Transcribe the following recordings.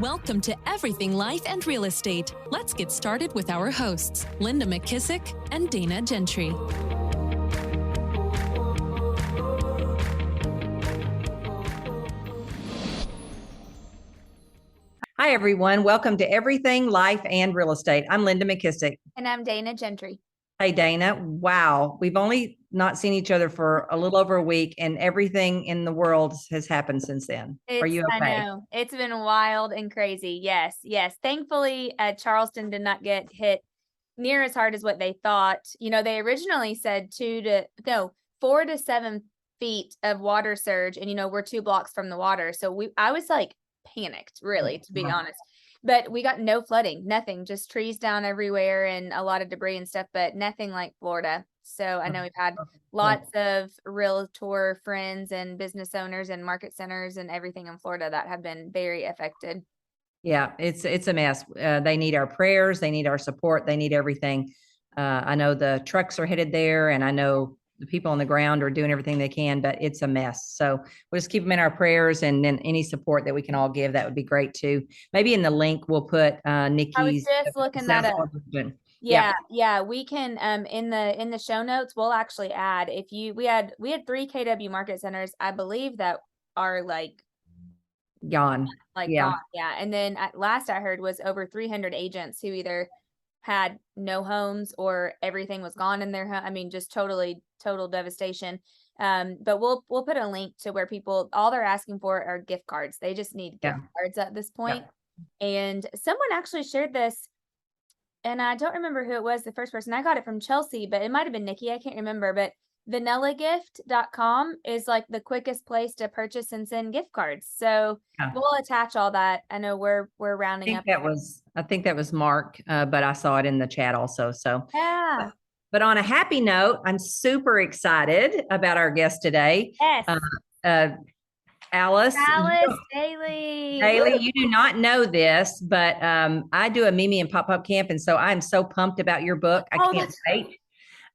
Welcome to Everything Life and Real Estate. Let's get started with our hosts, Linda McKissick and Dana Gentry. Hi, everyone. Welcome to Everything Life and Real Estate. I'm Linda McKissick. And I'm Dana Gentry. Hey, Dana. Wow. We've only not seen each other for a little over a week, and everything in the world has happened since then. Are you okay? I know. It's been wild and crazy. Yes. Thankfully, Charleston did not get hit near as hard as what they thought. You know, they originally said 4 to 7 feet of water surge. And, you know, we're 2 blocks from the water. So I was like panicked, really, to be honest. But we got no flooding, nothing, just trees down everywhere and a lot of debris and stuff, but nothing like Florida. So I know we've had lots of realtor friends and business owners and market centers and everything in Florida that have been very affected. Yeah, it's a mess. They need our prayers. They need our support. They need everything. I know the trucks are headed there, and I know the people on the ground are doing everything they can, but it's a mess. So we'll just keep them in our prayers, and then any support that we can all give, that would be great too. Maybe in the link, we'll put Nikki's. I was just looking that up. Yeah. We can, in the show notes, we'll actually add, we had 3 KW market centers, I believe, that are gone. Gone. Yeah. And then last I heard was over 300 agents who either had no homes or everything was gone in their home. I mean, just total devastation. But we'll put a link to where people, all they're asking for are gift cards. They just need gift cards at this point. Yeah. And someone actually shared this, and I don't remember who it was, the first person. I got it from Chelsea, but it might've been Nikki. I can't remember, but vanillagift.com is like the quickest place to purchase and send gift cards. So we'll attach all that. I know we're rounding up. I think that was Mark, but I saw it in the chat also. So yeah. But on a happy note, I'm super excited about our guest today. Yes. Alyce Dailey. You do not know this, but I do a Mimi and Pop-Up Camp, and so I'm so pumped about your book. I can't wait.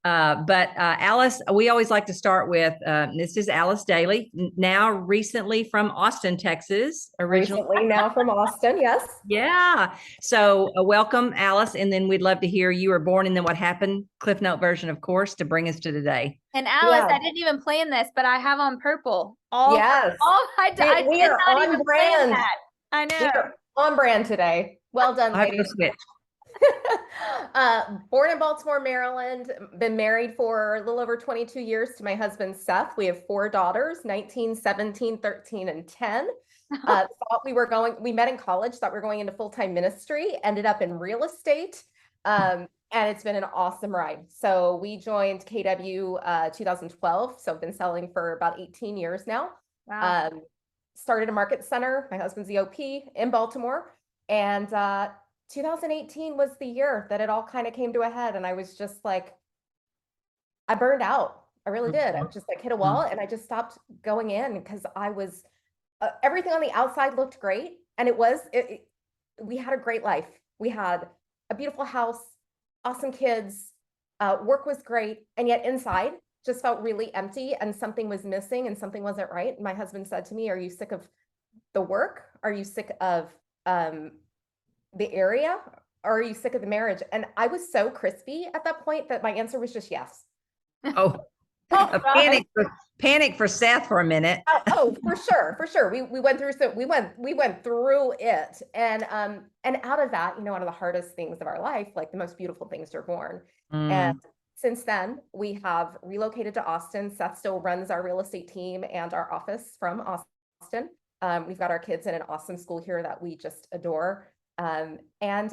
But Alyce, we always like to start with, this is Alyce Dailey, now recently from Austin, Texas. Recently now from Austin, yes. Yeah. So welcome, Alyce. And then we'd love to hear you were born and then what happened, Cliff Note version, of course, to bring us to today. And Alyce, I didn't even plan this, but I have on purple. Yes. We are on brand. I know. We are on brand today. Well done, ladies. Born in Baltimore, Maryland, been married for a little over 22 years to my husband, Seth. We have 4 daughters, 19, 17, 13, and 10. We met in college, thought we were going into full-time ministry, ended up in real estate. And it's been an awesome ride. So we joined KW 2012. So I've been selling for about 18 years now. Wow. Started a market center. My husband's the OP in Baltimore. And 2018 was the year that it all kind of came to a head. And I was just like, I burned out. I really did. I just hit a wall, and I just stopped going in because I was, everything on the outside looked great. And we had a great life. We had a beautiful house, awesome kids, work was great. And yet inside just felt really empty, and something was missing and something wasn't right. And my husband said to me, "Are you sick of the work? Are you sick of, the area? Or are you sick of the marriage?" And I was so crispy at that point that my answer was just yes. Panic for Seth for a minute. For sure. We went through, we went through it. And out of that, one of the hardest things of our life, like the most beautiful things are born. And since then we have relocated to Austin. Seth still runs our real estate team and our office from Austin. We've got our kids in an awesome school here that we just adore. And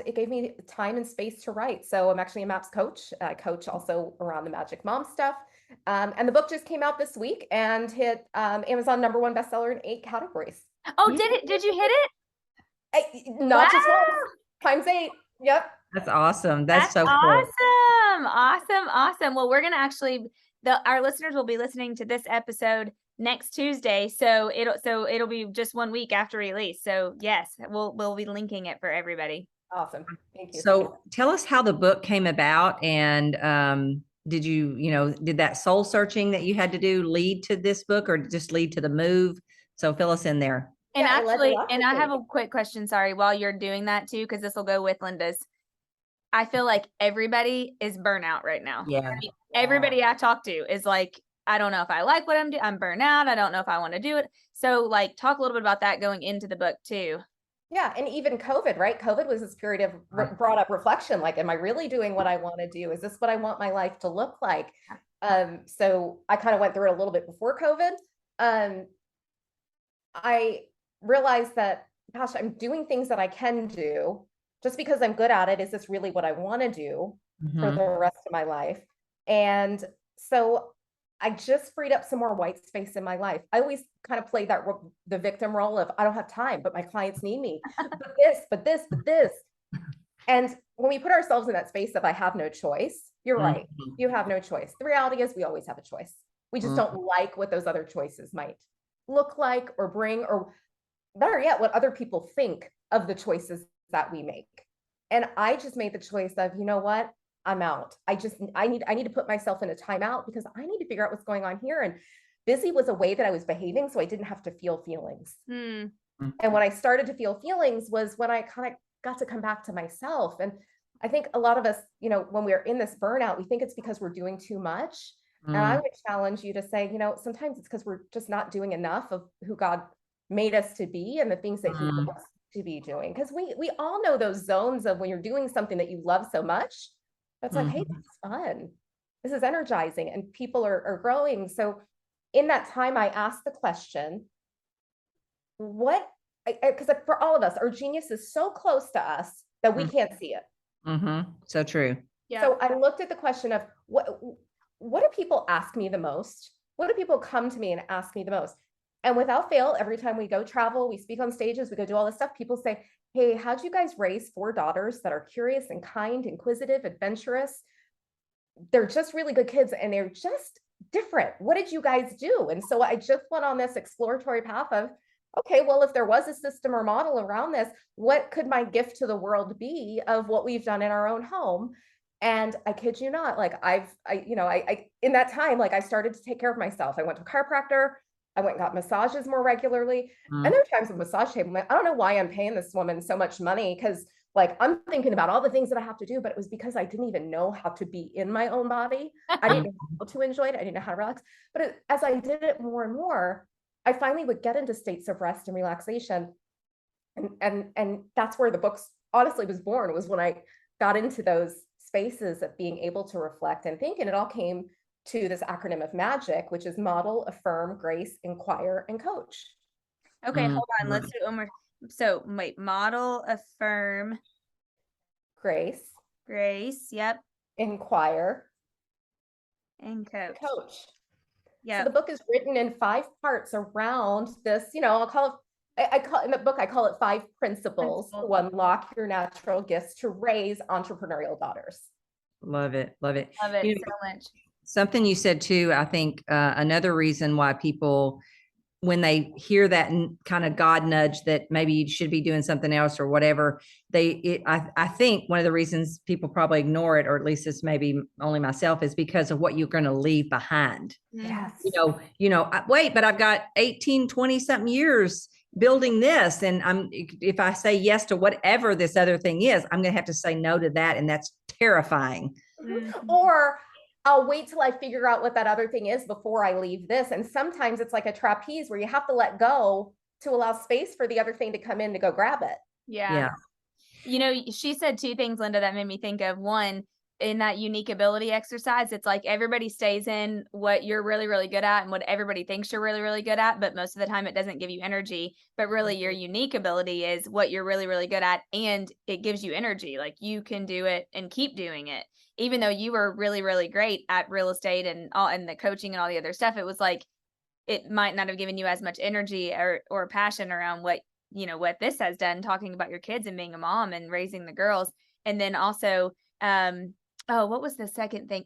it gave me time and space to write. So I'm actually a MAPS coach. I coach also around the Magic Mom stuff. And the book just came out this week and hit Amazon #1 bestseller in 8 categories. Oh, did it? Did you hit it? Not just once, ×8. Yep. That's awesome. That's so cool. Awesome. Well, we're going to actually, our listeners will be listening to this episode next Tuesday. So it'll be just 1 week after release. So yes, we'll be linking it for everybody. Awesome. Thank you. So tell us how the book came about, and did that soul searching that you had to do lead to this book, or just lead to the move? So fill us in there. And Yeah, it led to actually, lots and of I have things. a quick question, sorry, while you're doing that too, because this will go with Linda's. I feel like everybody is burnout right now. Yeah. I mean, everybody I talk to is like, I don't know if I like what I'm doing. I'm burnt out. I don't know if I want to do it. So like talk a little bit about that going into the book too. Yeah, and even COVID, right? COVID was this period of Right. brought up reflection. Like, am I really doing what I want to do? Is this what I want my life to look like? So I kind of went through it a little bit before COVID. I realized that, gosh, I'm doing things that I can do. Just because I'm good at it, is this really what I want to do for Mhm. the rest of my life? And so I just freed up some more white space in my life. I always kind of played that the victim role of, I don't have time, but my clients need me. But this, but this, but this. And when we put ourselves in that space of I have no choice, you're right. Mhm. You have no choice. The reality is we always have a choice. We just don't like what those other choices might look like or bring, or better yet, what other people think of the choices that we make. And I just made the choice of, you know what? I'm out. I need to put myself in a timeout because I need to figure out what's going on here. And busy was a way that I was behaving, so I didn't have to feel feelings. And when I started to feel feelings was when I kind of got to come back to myself. And I think a lot of us, you know, when we're in this burnout, we think it's because we're doing too much. And I would challenge you to say, you know, sometimes it's because we're just not doing enough of who God made us to be and the things that he wants us to be doing. Because we all know those zones of when you're doing something that you love so much, that's like, hey, this is fun. This is energizing and people are growing. So in that time, I asked the question, what, because for all of us, our genius is so close to us that we can't see it. So true. Yeah. So I looked at the question of what do people ask me the most? What do people come to me and ask me the most? And without fail, every time we go travel, we speak on stages, we go do all this stuff, people say, hey, how'd you guys raise 4 daughters that are curious and kind, inquisitive, adventurous? They're just really good kids and they're just different. What did you guys do? And so I just went on this exploratory path of, okay, well, if there was a system or model around this, what could my gift to the world be of what we've done in our own home? And I kid you not, like I in that time, like I started to take care of myself. I went to a chiropractor. I went and got massages more regularly. And there are times with massage table, I don't know why I'm paying this woman so much money, because like I'm thinking about all the things that I have to do, but it was because I didn't even know how to be in my own body. I didn't know how to enjoy it. I didn't know how to relax. But as I did it more and more, I finally would get into states of rest and relaxation. And that's where the books honestly was born, was when I got into those spaces of being able to reflect and think. And it all came to this acronym of MAGIC, which is model, affirm, grace, inquire, and coach. Okay, hold on. Let's do it one more. So wait, model, affirm, Grace, yep, inquire, and coach. So the book is written in 5 parts around this, you know, I call in the book, I call it 5 principles to unlock your natural gifts to raise entrepreneurial daughters. Love it. Love it. Love it You know, so much. something you said too, I think another reason why people, when they hear that kind of God nudge that maybe you should be doing something else or whatever, I think one of the reasons people probably ignore it, or at least it's maybe only myself, is because of what you're going to leave behind. Yes. Wait, but I've got 18, 20 something years building this. And if I say yes to whatever this other thing is, I'm going to have to say no to that. And that's terrifying. Or I'll wait till I figure out what that other thing is before I leave this. And sometimes it's like a trapeze where you have to let go to allow space for the other thing to come in to go grab it. Yeah. You know, she said 2 things, Linda, that made me think of. One, in that unique ability exercise, it's like everybody stays in what you're really, really good at and what everybody thinks you're really, really good at. But most of the time it doesn't give you energy. But really your unique ability is what you're really, really good at. And it gives you energy. Like you can do it and keep doing it. Even though you were really, really great at real estate and all and the coaching and all the other stuff, it was like it might not have given you as much energy or passion around what, you know, what this has done, talking about your kids and being a mom and raising the girls. And then also, what was the second thing?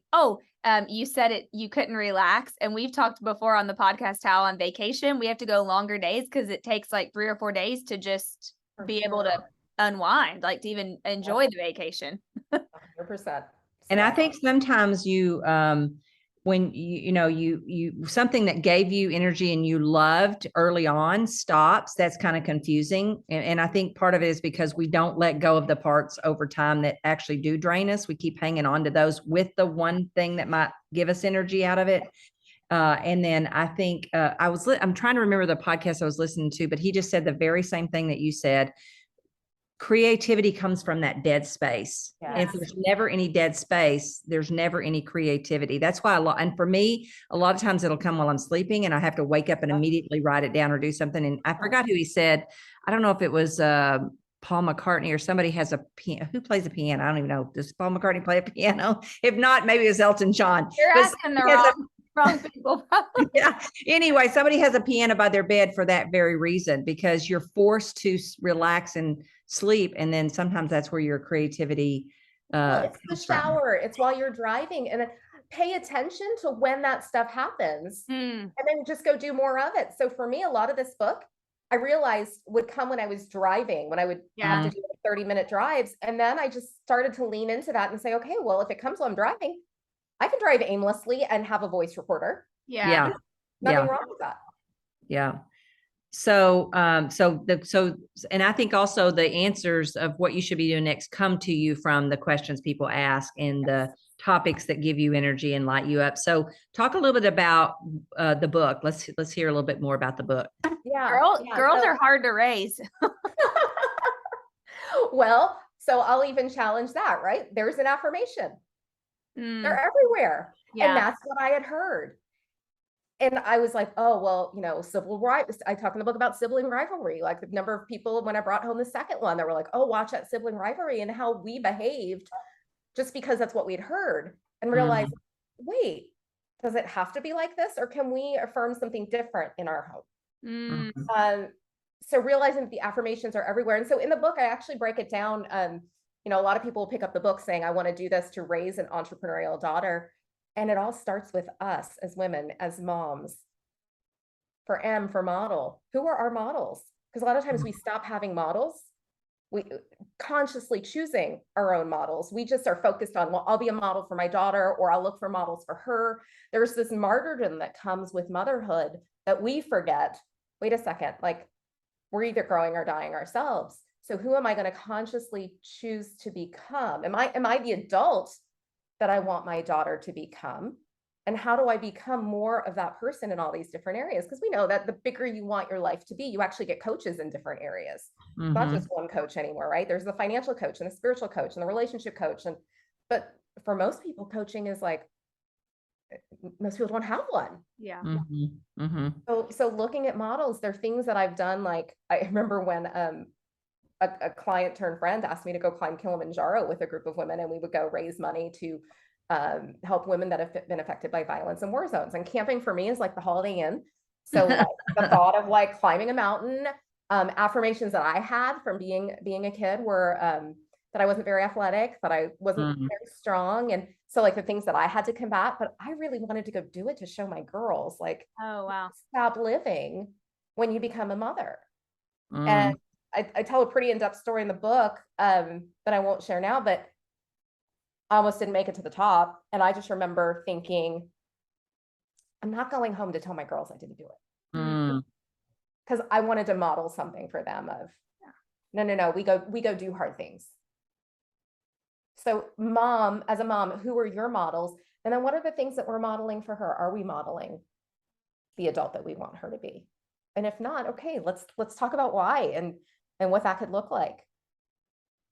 You said you couldn't relax. And we've talked before on the podcast how on vacation, we have to go longer days because it takes like 3 or 4 days to just be able to unwind, like to even enjoy the vacation. 100%. And I think sometimes when you something that gave you energy and you loved early on stops, that's kind of confusing. And I think part of it is because we don't let go of the parts over time that actually do drain us. We keep hanging on to those with the one thing that might give us energy out of it. And then I think I'm trying to remember the podcast I was listening to, but he just said the very same thing that you said. Creativity comes from that dead space. Yes. And if there's never any dead space, there's never any creativity. That's why and for me, a lot of times it'll come while I'm sleeping and I have to wake up and immediately write it down or do something. And I forgot who he said, I don't know if it was, Paul McCartney or somebody has a piano. Who plays a piano? I don't even know. Does Paul McCartney play a piano? If not, maybe it was Elton John. You're But asking the wrong people. yeah. Anyway, somebody has a piano by their bed for that very reason, because you're forced to relax and sleep. And then sometimes that's where your creativity, it's the shower. It's while you're driving, and pay attention to when that stuff happens and then just go do more of it. So for me, a lot of this book, I realized would come when I was driving, when I would have to do 30-minute drives. And then I just started to lean into that and say, okay, well, if it comes while I'm driving, I can drive aimlessly and have a voice recorder. Yeah. Nothing wrong with that. Yeah. So, and I think also the answers of what you should be doing next come to you from the questions people ask and the topics that give you energy and light you up. So talk a little bit about the book. Let's hear a little bit more about the book. Yeah. Girls are hard to raise. Well, so I'll even challenge that, right? There's an affirmation. They're everywhere. And that's what I had heard. And I was like, oh, well, civil rights. I talk in the book about sibling rivalry, like the number of people when I brought home the second one, that were like, oh, watch that sibling rivalry, and how we behaved just because that's what we'd heard, and realize, wait, does it have to be like this? Or can we affirm something different in our home? So realizing that the affirmations are everywhere. And so in the book, I actually break it down. A lot of people will pick up the book saying, I want to do this to raise an entrepreneurial daughter. And it all starts with us as women, as moms. For M, for model. Who are our models? Because a lot of times we stop having models. We consciously choosing our own models. We just are focused on, well, I'll be a model for my daughter, or I'll look for models for her. There's this martyrdom that comes with motherhood that we forget. Wait a second, like, we're either growing or dying ourselves. So who am I going to consciously choose to become? Am I the adult that I want my daughter to become? And how do I become more of that person in all these different areas? Because we know that the bigger you want your life to be, you actually get coaches in different areas. It's not just one coach anymore, right? There's the financial coach and the spiritual coach and the relationship coach. But for most people, coaching is like, most people don't have one. Yeah. So looking at models, there are things that I've done. Like, I remember when a client turned friend asked me to go climb Kilimanjaro with a group of women, and we would go raise money to help women that have been affected by violence in war zones. And camping for me is like the Holiday Inn. So like, the thought of like climbing a mountain, affirmations that I had from being a kid were that I wasn't very athletic, that I wasn't very strong. And so like the things that I had to combat, but I really wanted to go do it to show my girls, like, oh, wow, stop living when you become a mother. And I tell a pretty in-depth story in the book that I won't share now, but I almost didn't make it to the top. And I just remember thinking, I'm not going home to tell my girls I didn't do it. Because I wanted to model something for them of, no, we go do hard things. So mom, as a mom, who are your models? And then what are the things that we're modeling for her? Are we modeling the adult that we want her to be? And if not, okay, let's talk about why and what that could look like.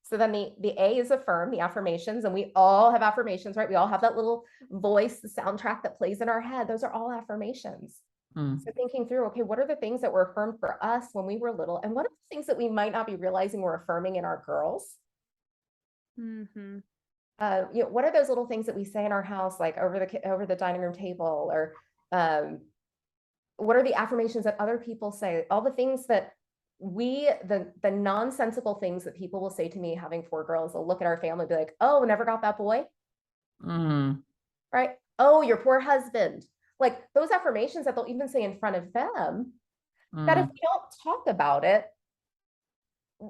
So then the A is affirm, the affirmations, and we all have affirmations, right? We all have that little voice, the soundtrack that plays in our head. Those are all affirmations. So thinking through, okay, what are the things that were affirmed for us when we were little? And what are the things that we might not be realizing we're affirming in our girls? What are those little things that we say in our house, like over the dining room table, or what are the affirmations that other people say? All the things that the nonsensical things that people will say to me, having 4 girls, they'll look at our family and be like, oh, never got that boy. Right? Oh, your poor husband. Like those affirmations that they'll even say in front of them, that if we don't talk about it,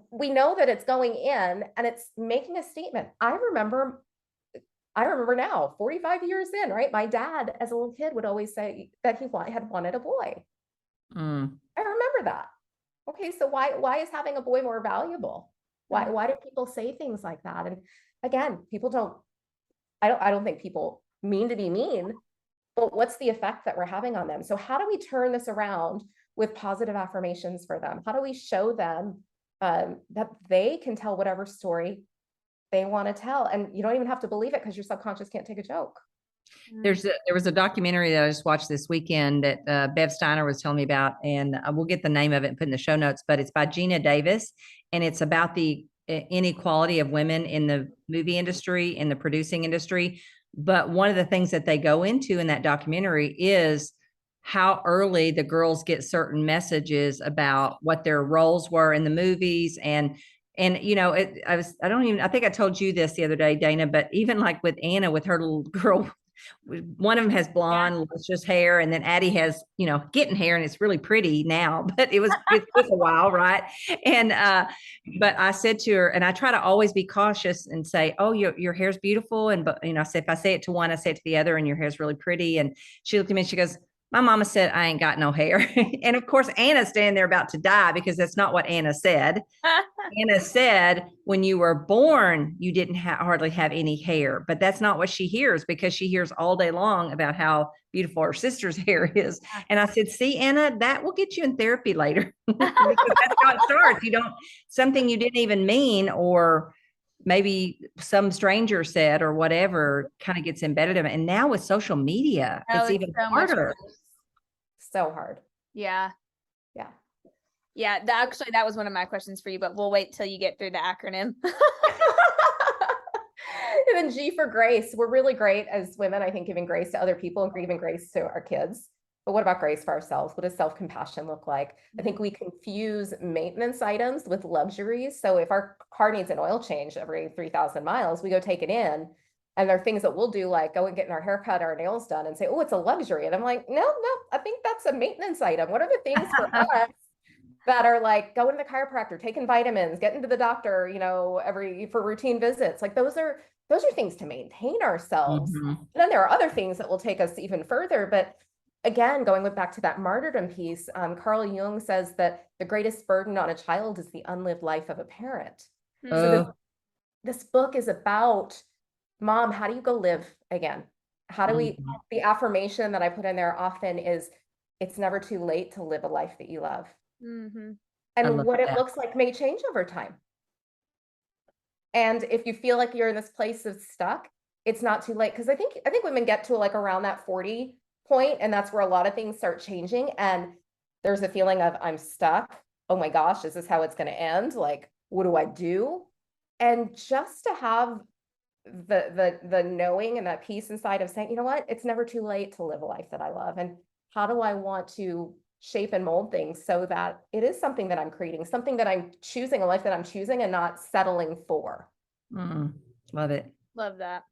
we know that it's going in and it's making a statement. I remember I remember now, 45 years in, right? My dad, as a little kid, would always say that he had wanted a boy. Mm. I remember that. Okay, so why is having a boy more valuable? Why do people say things like that? And again, people don't, I don't think people mean to be mean, but what's the effect that we're having on them? So how do we turn this around with positive affirmations for them? How do we show them that they can tell whatever story they want to tell? And you don't even have to believe it because your subconscious can't take a joke. There was a documentary that I just watched this weekend that Bev Steiner was telling me about, and we'll get the name of it and put in the show notes, but it's by Gina Davis, and it's about the inequality of women in the movie industry, in the producing industry. But one of the things that they go into in that documentary is how early the girls get certain messages about what their roles were in the movies. And you know, I think I told you this the other day, Dana, but even like with Anna, with her little girl, one of them has blonde, luscious hair, and then Addie has, you know, getting hair, and it's really pretty now, but it took a while, right? And but I said to her, and I try to always be cautious and say, "Oh, your hair's beautiful," and but you know, if I say it to one, I say it to the other, and your hair's really pretty. And she looked at me and she goes, "My mama said I ain't got no hair," and of course, Anna's standing there about to die because that's not what Anna said. Anna said, when you were born, you didn't hardly have any hair, but that's not what she hears, because she hears all day long about how beautiful her sister's hair is. And I said, see, Anna, that will get you in therapy later. Because that's how it starts. You don't, something you didn't even mean, or maybe some stranger said or whatever, kind of gets embedded in it. And now with social media, Oh, it's even so much harder. worse. So hard. Yeah. Yeah. Yeah. Actually, that was one of my questions for you, but we'll wait till you get through the acronym. And then G for grace. We're really great as women, I think, giving grace to other people and giving grace to our kids. But what about grace for ourselves? What does self-compassion look like? I think we confuse maintenance items with luxuries. So if our car needs an oil change every 3,000 miles, we go take it in. And there are things that we'll do, like go and get our hair cut, our nails done, and say, oh, it's a luxury. And I'm like, no, I think that's a maintenance item. What are the things for us that are like going to the chiropractor, taking vitamins, getting to the doctor, you know, for routine visits? Like those are things to maintain ourselves. Mhm. And then there are other things that will take us even further. But again, going back to that martyrdom piece, Carl Jung says that the greatest burden on a child is the unlived life of a parent. So this book is about, Mom, how do you go live again? How do we, the affirmation that I put in there often is, it's never too late to live a life that you love. And what it looks like may change over time. And if you feel like you're in this place of stuck, it's not too late. Because I think women get to like around that 40 point, and that's where a lot of things start changing. And there's a feeling of, I'm stuck. Oh my gosh, is this how it's going to end? Like, what do I do? And just to have the knowing and that peace inside of saying, you know what, it's never too late to live a life that I love. And how do I want to shape and mold things so that it is something that I'm creating, something that I'm choosing, a life that I'm choosing and not settling for. Love it. Love that.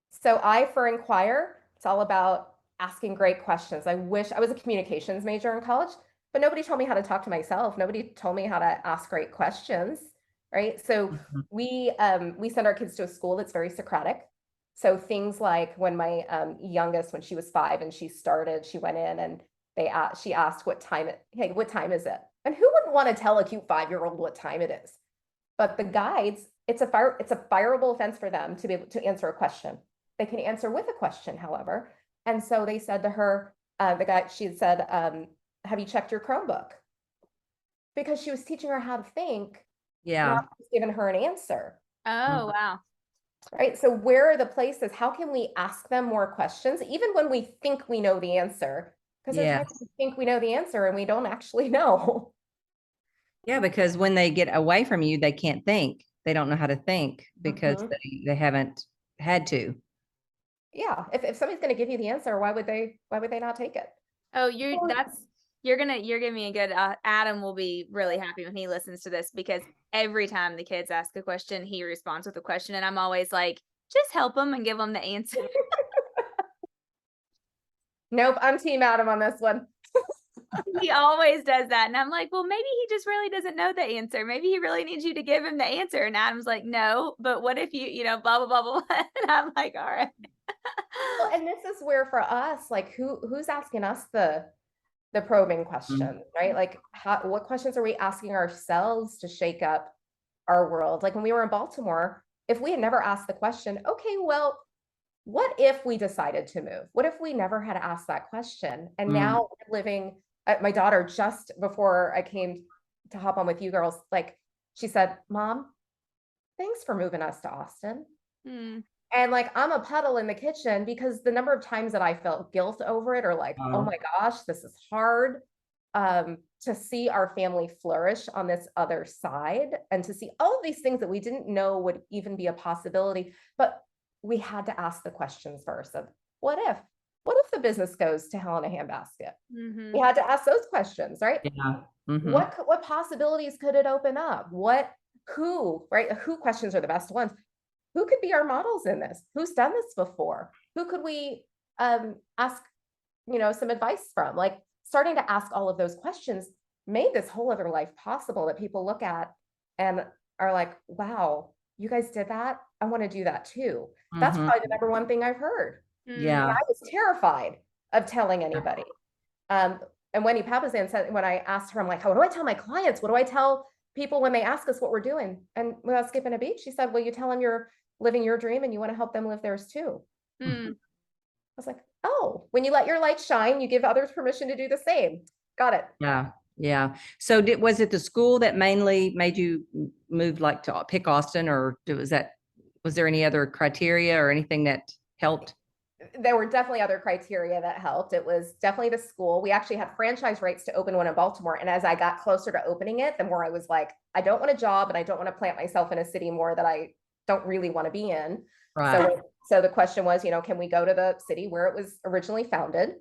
So I, for Inquire, it's all about asking great questions. I wish I was a communications major in college, but nobody told me how to talk to myself. Nobody told me how to ask great questions, right? So we send our kids to a school that's very Socratic. So things like when my youngest, when she was 5 and she went in and she asked what time is it? And who wouldn't want to tell a cute 5-year-old what time it is? But the guides, it's a fireable offense for them to be able to answer a question. They can answer with a question, however. And so they said to her, she had said, have you checked your Chromebook? Because she was teaching her how to think. Yeah. Not just giving her an answer. Oh, wow. Right. So where are the places? How can we ask them more questions, even when we think we know the answer? Because there's times we think we know the answer and we don't actually know. Yeah, because when they get away from you, they can't think. They don't know how to think because they haven't had to. Yeah. If somebody's going to give you the answer, why would they not take it? Oh, you're giving me a good, Adam will be really happy when he listens to this, because every time the kids ask a question, he responds with a question. And I'm always like, just help them and give them the answer. Nope. I'm team Adam on this one. He always does that. And I'm like, well, maybe he just really doesn't know the answer. Maybe he really needs you to give him the answer. And Adam's like, no, but what if you know, blah, blah, blah, blah. And I'm like, all right. Well, and this is where for us, like who's asking us the probing questions, right? Like what questions are we asking ourselves to shake up our world? Like when we were in Baltimore, if we had never asked the question, okay, well, what if we decided to move? What if we never had asked that question? And now we're living, my daughter, just before I came to hop on with you girls, like she said, Mom, thanks for moving us to Austin. Hmm. And like, I'm a puddle in the kitchen because the number of times that I felt guilt over it, or like, oh my gosh, this is hard. To see our family flourish on this other side and to see all of these things that we didn't know would even be a possibility. But we had to ask the questions first of what if the business goes to hell in a handbasket? Mm-hmm. We had to ask those questions, right? Yeah. Mm-hmm. What possibilities could it open up? Who questions are the best ones? Who could be our models in this? Who's done this before? Who could we ask, some advice from? Like starting to ask all of those questions made this whole other life possible that people look at and are like, wow, you guys did that. I want to do that too. That's probably the number one thing I've heard. Yeah. I was terrified of telling anybody. And Wendy Papazan said, when I asked her, I'm like, what do I tell my clients? What do I tell people when they ask us what we're doing? And without skipping a beat, she said, well, you tell them you're living your dream and you want to help them live theirs too. I was like, oh, when you let your light shine, you give others permission to do the same. Got it. Yeah. Yeah. So was it the school that mainly made you move like to pick Austin, or was there any other criteria or anything that helped? There were definitely other criteria that helped. It was definitely the school. We actually had franchise rights to open one in Baltimore. And as I got closer to opening it, the more I was like, I don't want a job and I don't want to plant myself in a city more that I don't really want to be in. Right. So the question was, can we go to the city where it was originally founded?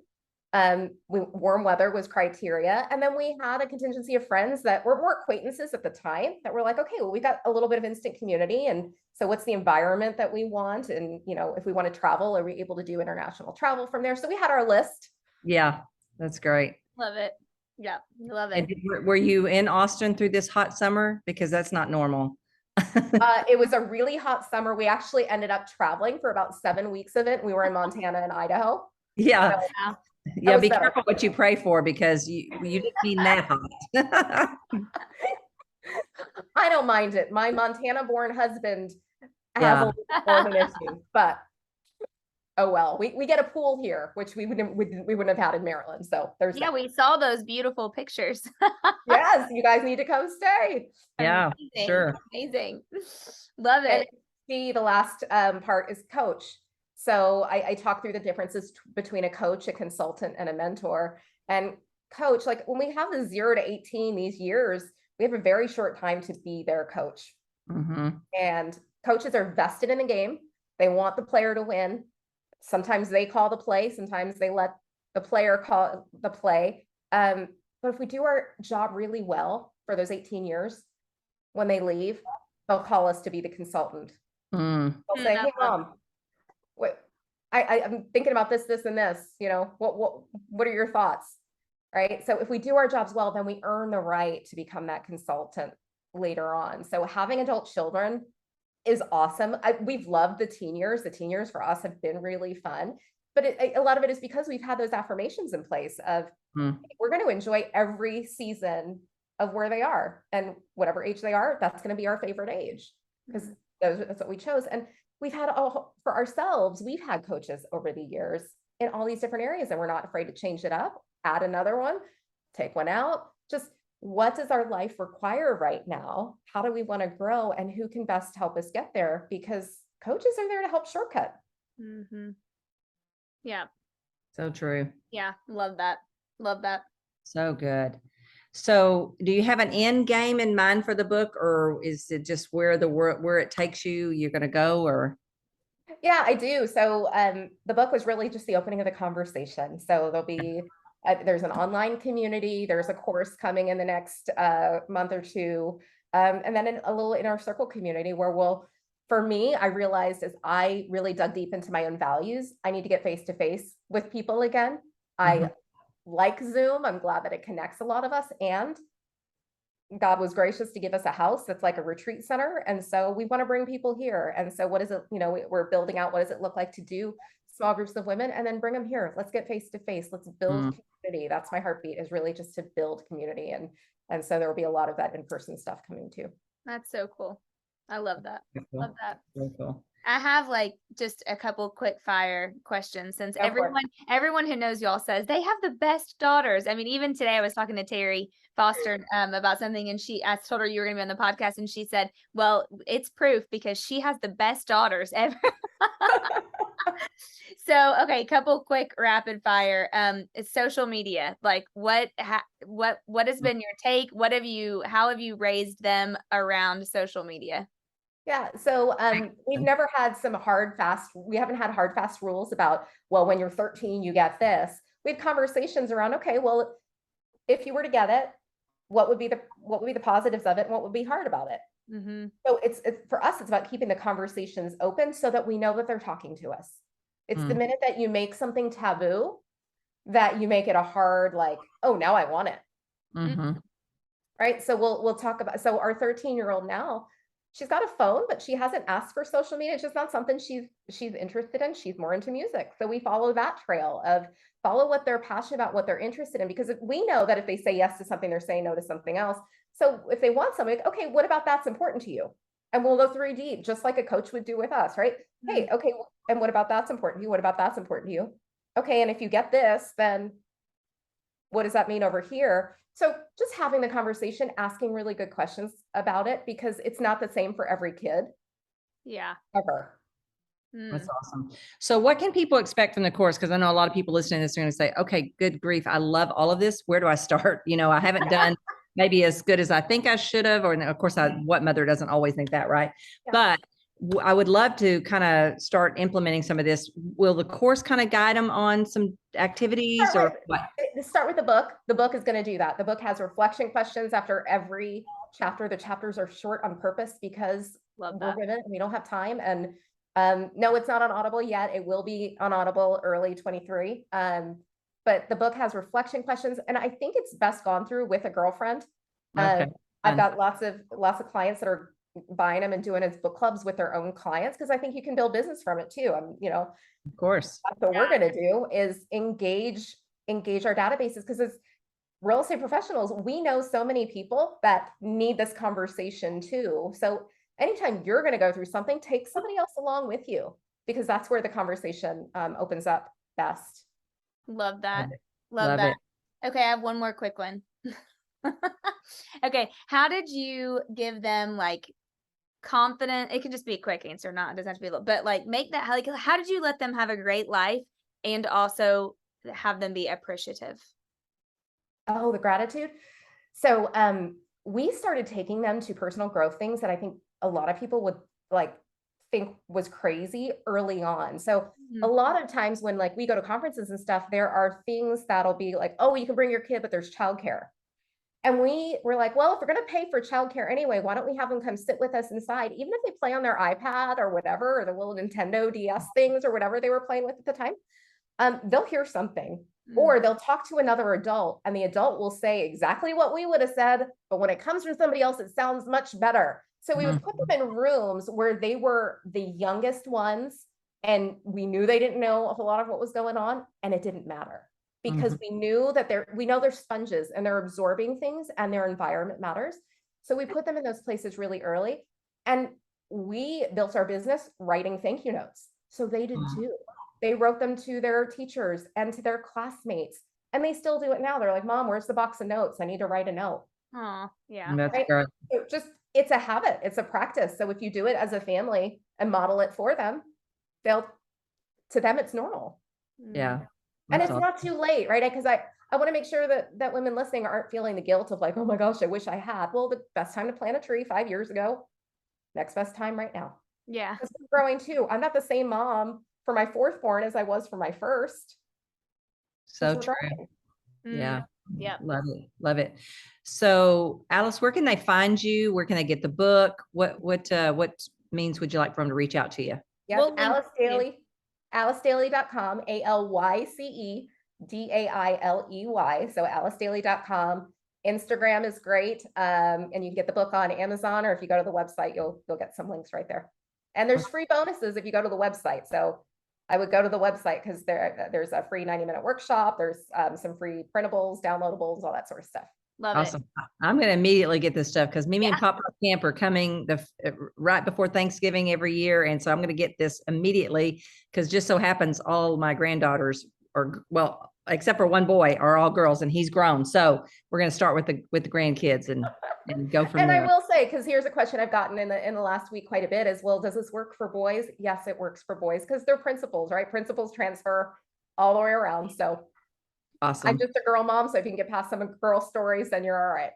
Warm weather was criteria. And then we had a contingency of friends that were more acquaintances at the time that were like, okay, well, we got a little bit of instant community. And so what's the environment that we want? And, if we want to travel, are we able to do international travel from there? So we had our list. Yeah, that's great. Love it. Yeah, love it. And were you in Austin through this hot summer? Because that's not normal. It was a really hot summer. We actually ended up traveling for about 7 weeks of it. We were in Montana and Idaho. Yeah. So, yeah, be careful what you pray for because you didn't mean that hot. I don't mind it. My Montana-born husband has a little more of an issue, but oh well. We get a pool here, which we wouldn't have had in Maryland. So there's we saw those beautiful pictures. Yes, you guys need to come stay. Yeah, Amazing. sure. Amazing. Love it. And the last part is coach. So I talk through the differences between a coach, a consultant, and a mentor. And coach, like when we have the 0 to 18, these years, we have a very short time to be their coach. And coaches are vested in the game. They want the player to win. Sometimes they call the play. Sometimes they let the player call the play. But if we do our job really well for those 18 years, when they leave, they'll call us to be the consultant. They'll say, hey, Mom, I'm thinking about this, and this, what are your thoughts? Right. So if we do our jobs well, then we earn the right to become that consultant later on. So having adult children is awesome. We've loved the teen years. The teen years for us have been really fun, but a lot of it is because we've had those affirmations in place of we're going to enjoy every season of where they are, and whatever age they are, that's going to be our favorite age because that's what we chose. And we've had for ourselves, we've had coaches over the years in all these different areas, and we're not afraid to change it up, add another one, take one out. Just what does our life require right now? How do we want to grow, and who can best help us get there? Because coaches are there to help shortcut. Yeah. So true. Yeah. Love that. Love that. So good. So do you have an end game in mind for the book, or is it just where it takes you, you're going to go? Or yeah, I do. So the book was really just the opening of the conversation. So there'll be there's an online community, there's a course coming in the next month or two, and then a little inner circle community where for me, I realized as I really dug deep into my own values, I need to get face to face with people again. I like Zoom. I'm glad that it connects a lot of us, and God was gracious to give us a house that's like a retreat center. And so we want to bring people here. And so what is it, we're building out, what does it look like to do small groups of women and then bring them here? Let's get face to face. Let's build community. That's my heartbeat, is really just to build community. And so there will be a lot of that in-person stuff coming too. That's so cool. I love that. Cool. Love that. Very cool. I have like just a couple quick fire questions, since everyone who knows y'all says they have the best daughters. I mean, even today I was talking to Terry Foster about something, and I told her you were going to be on the podcast, and she said, well, it's proof because she has the best daughters ever. So, okay, couple quick rapid fire. It's social media. Like what has been your take? How have you raised them around social media? Yeah. So we've never had we haven't had hard, fast rules about, well, when you're 13, you get this. We have conversations around, okay, well, if you were to get it, what would be the positives of it and what would be hard about it? Mm-hmm. So it's for us, it's about keeping the conversations open so that we know that they're talking to us. It's the minute that you make something taboo, that you make it a hard, like, oh, now I want it. Mm-hmm. Right. So we'll talk about, so our 13-year-old now, she's got a phone, but she hasn't asked for social media. It's just not something she's interested in. She's more into music. So we follow that trail of follow what they're passionate about, what they're interested in, because we know that if they say yes to something, they're saying no to something else. So if they want something, okay, what about that's important to you? And we'll go 3 deep, just like a coach would do with us, right? Hey, okay, and what about that's important to you? What about that's important to you? Okay, and if you get this, then what does that mean over here? So just having the conversation, asking really good questions about it, because it's not the same for every kid. Yeah. Ever. That's awesome. So what can people expect from the course? Because I know a lot of people listening to this are going to say, okay, good grief, I love all of this. Where do I start? I haven't done maybe as good as I think I should have. Or of course, what mother doesn't always think that, right? Yeah. But I would love to kind of start implementing some of this. Will the course kind of guide them on some activities or what? Start with the book. The book is going to do that. The book has reflection questions after every chapter. The chapters are short on purpose because we're women and we don't have time. And no, it's not on Audible yet. It will be on Audible early 23. But the book has reflection questions, and I think it's best gone through with a girlfriend. Okay. I've got lots of clients that are buying them and doing as book clubs with their own clients, because I think you can build business from it too. Of course. That's what we're going to do, is engage our databases, because as real estate professionals, we know so many people that need this conversation too. So anytime you're going to go through something, take somebody else along with you, because that's where the conversation opens up best. Love that. Love that. It. Okay, I have one more quick one. Okay, how did you give them like confident? It can just be a quick answer, it doesn't have to be a little, but like make that, like, how did you let them have a great life and also have them be appreciative? Oh, the gratitude. So we started taking them to personal growth things that I think a lot of people would think was crazy early on. So a lot of times when we go to conferences and stuff, there are things that'll be like, oh, you can bring your kid, but there's childcare. And we were like, well, if we're going to pay for childcare anyway, why don't we have them come sit with us inside, even if they play on their iPad or whatever, or the little Nintendo DS things or whatever they were playing with at the time. They'll hear something, or they'll talk to another adult, and the adult will say exactly what we would have said, but when it comes from somebody else, it sounds much better. So we would put them in rooms where they were the youngest ones, and we knew they didn't know a whole lot of what was going on, and it didn't matter, because we knew that we know they're sponges and they're absorbing things, and their environment matters. So we put them in those places really early, and we built our business writing thank you notes. So they did too. They wrote them to their teachers and to their classmates, and they still do it now. They're like, Mom, where's the box of notes? I need to write a note. Oh, yeah. That's right? great. It's a habit. It's a practice. So if you do it as a family and model it for them, to them, it's normal. Yeah. And it's not too late, right? Because I want to make sure that women listening aren't feeling the guilt of like, oh my gosh, I wish I had. Well, the best time to plant a tree 5 years ago, next best time right now. Yeah. Because I'm growing too. I'm not the same mom for my fourth born as I was for my first. So true. Yeah. Yeah. Love it. Love it. So Alyce, where can they find you? Where can they get the book? What means would you like for them to reach out to you? Yep. Alyce Dailey, AlyceDailey.com, ALYCE Dailey. So AlyceDailey.com. Instagram is great. And you can get the book on Amazon, or if you go to the website, you'll get some links right there. And there's free bonuses if you go to the website. So I would go to the website because there's a free 90-minute workshop. There's some free printables, downloadables, all that sort of stuff. Love Awesome. it. I'm going to immediately get this stuff because Mimi and Papa Camp are coming right before Thanksgiving every year. And so I'm going to get this immediately because just so happens all my granddaughters are, well, except for one boy, are all girls and he's grown. So we're going to start with the grandkids and go from and there. I will say, because here's a question I've gotten in the last week quite a bit is, well, does this work for boys? Yes, it works for boys because they're principles, right? Principles transfer all the way around. So Awesome. I'm just a girl mom, so if you can get past some girl stories, then you're all right.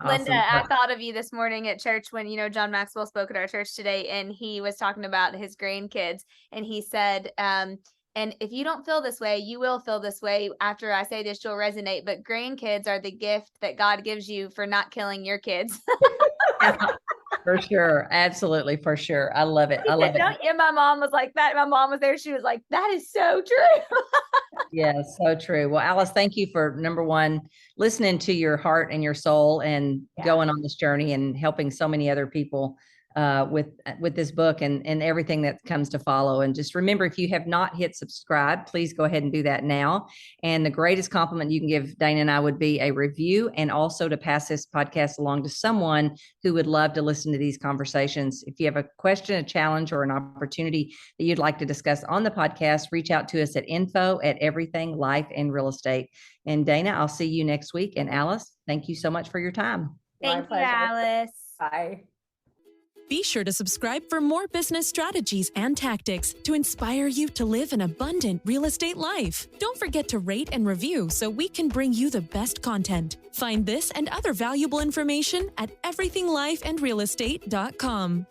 Linda, Awesome. I thought of you this morning at church when, John Maxwell spoke at our church today, and he was talking about his grandkids, and he said, and if you don't feel this way, you will feel this way. After I say this, you'll resonate, but grandkids are the gift that God gives you for not killing your kids. For sure. Absolutely. For sure. I love it. I love it. Yeah, my mom was like that. My mom was there. She was like, that is so true. Yes, so true. Well, Alyce, thank you for number one, listening to your heart and your soul and going on this journey and helping so many other people with this book and everything that comes to follow. And just remember, if you have not hit subscribe, please go ahead and do that now. And the greatest compliment you can give Dana and I would be a review, and also to pass this podcast along to someone who would love to listen to these conversations. If you have a question, a challenge, or an opportunity that you'd like to discuss on the podcast, reach out to us at info@everything life and real estate. And Dana, I'll see you next week. And Alyce, thank you so much for your time. Thank you, Alyce. Bye. Be sure to subscribe for more business strategies and tactics to inspire you to live an abundant real estate life. Don't forget to rate and review so we can bring you the best content. Find this and other valuable information at everythinglifeandrealestate.com.